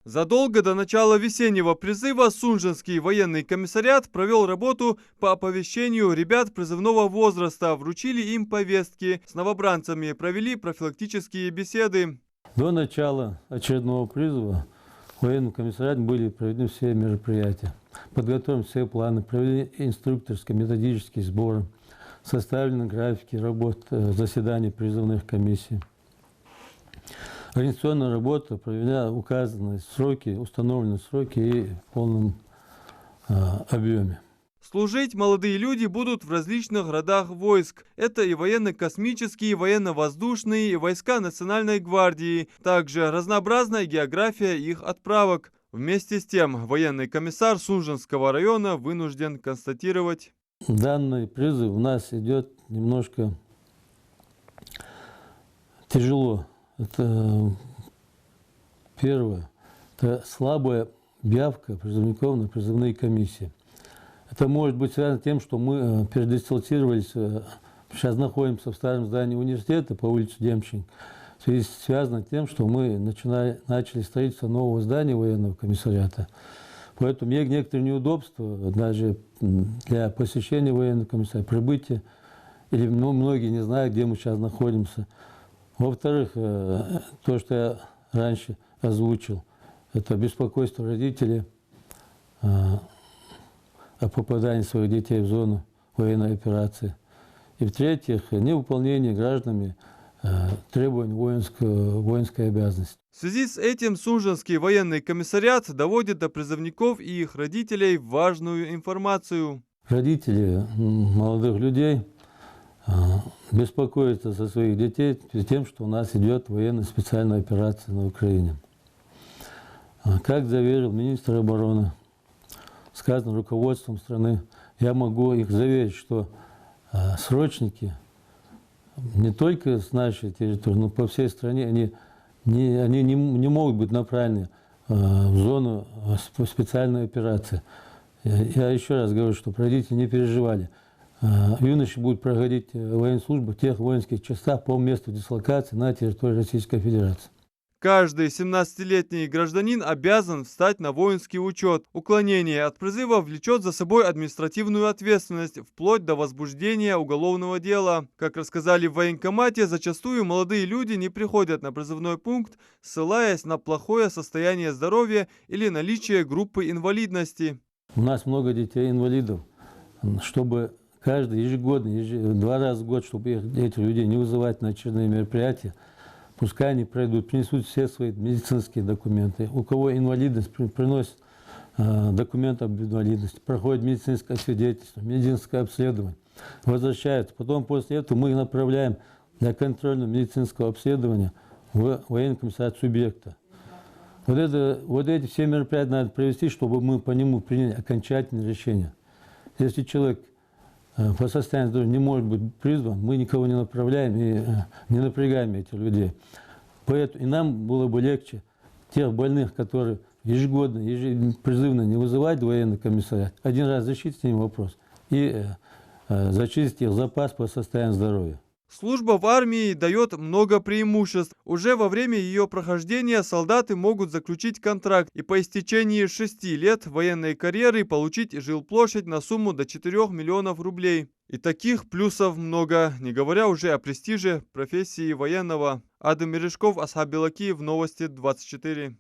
Задолго до начала весеннего призыва Сунжинский военный комиссариат провел работу по оповещению ребят призывного возраста, вручили им повестки, с новобранцами провели профилактические беседы. До начала очередного призыва в военном комиссариате были проведены все мероприятия. Подготовлены все планы, провели инструкторские, методические сборы, составлены графики работ, заседаний призывных комиссий. Организационная работа проведена указанные сроки, установленные сроки и в полном объеме. Служить молодые люди будут в различных родах войск. Это и военно-космические, военно-воздушные, и войска Национальной гвардии. Также разнообразная география их отправок. Вместе с тем, военный комиссар Сунжинского района вынужден констатировать: данный призыв у нас идет немножко тяжело. Это первое. Это слабая явка призывников на призывные комиссии. Это может быть связано с тем, что мы передислоцировались, сейчас находимся в старом здании университета по улице Демченко. В связи связано с тем, что мы начали строительство нового здания военного комиссариата. Поэтому есть некоторые неудобства даже для посещения военного комиссариата, прибытия. Или многие не знают, где мы сейчас находимся. Во-вторых, то, что я раньше озвучил, это беспокойство родителей о попадании своих детей в зону военной операции. И в-третьих, невыполнение гражданами требований воинской обязанности. В связи с этим Сунжинский военный комиссариат доводит до призывников и их родителей важную информацию. Родители молодых людей беспокоятся за своих детей тем, что у нас идет военная специальная операция на Украине. Как заверил министр обороны, сказано руководством страны, я могу их заверить, что срочники не только с нашей территории, но по всей стране, они не могут быть направлены в зону специальной операции. Я еще раз говорю, что родители не переживали. Юноши будут проходить военную службу в тех воинских частях по месту дислокации на территории Российской Федерации. Каждый 17-летний гражданин обязан встать на воинский учет. Уклонение от призыва влечет за собой административную ответственность, вплоть до возбуждения уголовного дела. Как рассказали в военкомате, зачастую молодые люди не приходят на призывной пункт, ссылаясь на плохое состояние здоровья или наличие группы инвалидности. У нас много детей-инвалидов. Чтобы каждый ежегодно, 2 раза в год, чтобы этих людей не вызывать на очередные мероприятия, пускай они пройдут, принесут все свои медицинские документы. У кого инвалидность, приносят документ об инвалидности, проходит медицинское свидетельство, медицинское обследование, возвращаются. Потом после этого мы их направляем для контрольного медицинского обследования в военный комиссариат субъекта. Вот эти все мероприятия надо провести, чтобы мы по нему приняли окончательное решение. Если человек по состоянию здоровья не может быть призван, мы никого не направляем и не напрягаем этих людей. Поэтому и нам было бы легче тех больных, которые ежегодно, призывно не вызывать военный комиссариат, один раз решить с ним вопрос и зачистить их запас по состоянию здоровья. Служба в армии дает много преимуществ. Уже во время ее прохождения солдаты могут заключить контракт и по истечении 6 лет военной карьеры получить жилплощадь на сумму до 4 миллионов рублей. И таких плюсов много, не говоря уже о престиже профессии военного. Адам Мережков, Асхаб Белакиев, Новости 24.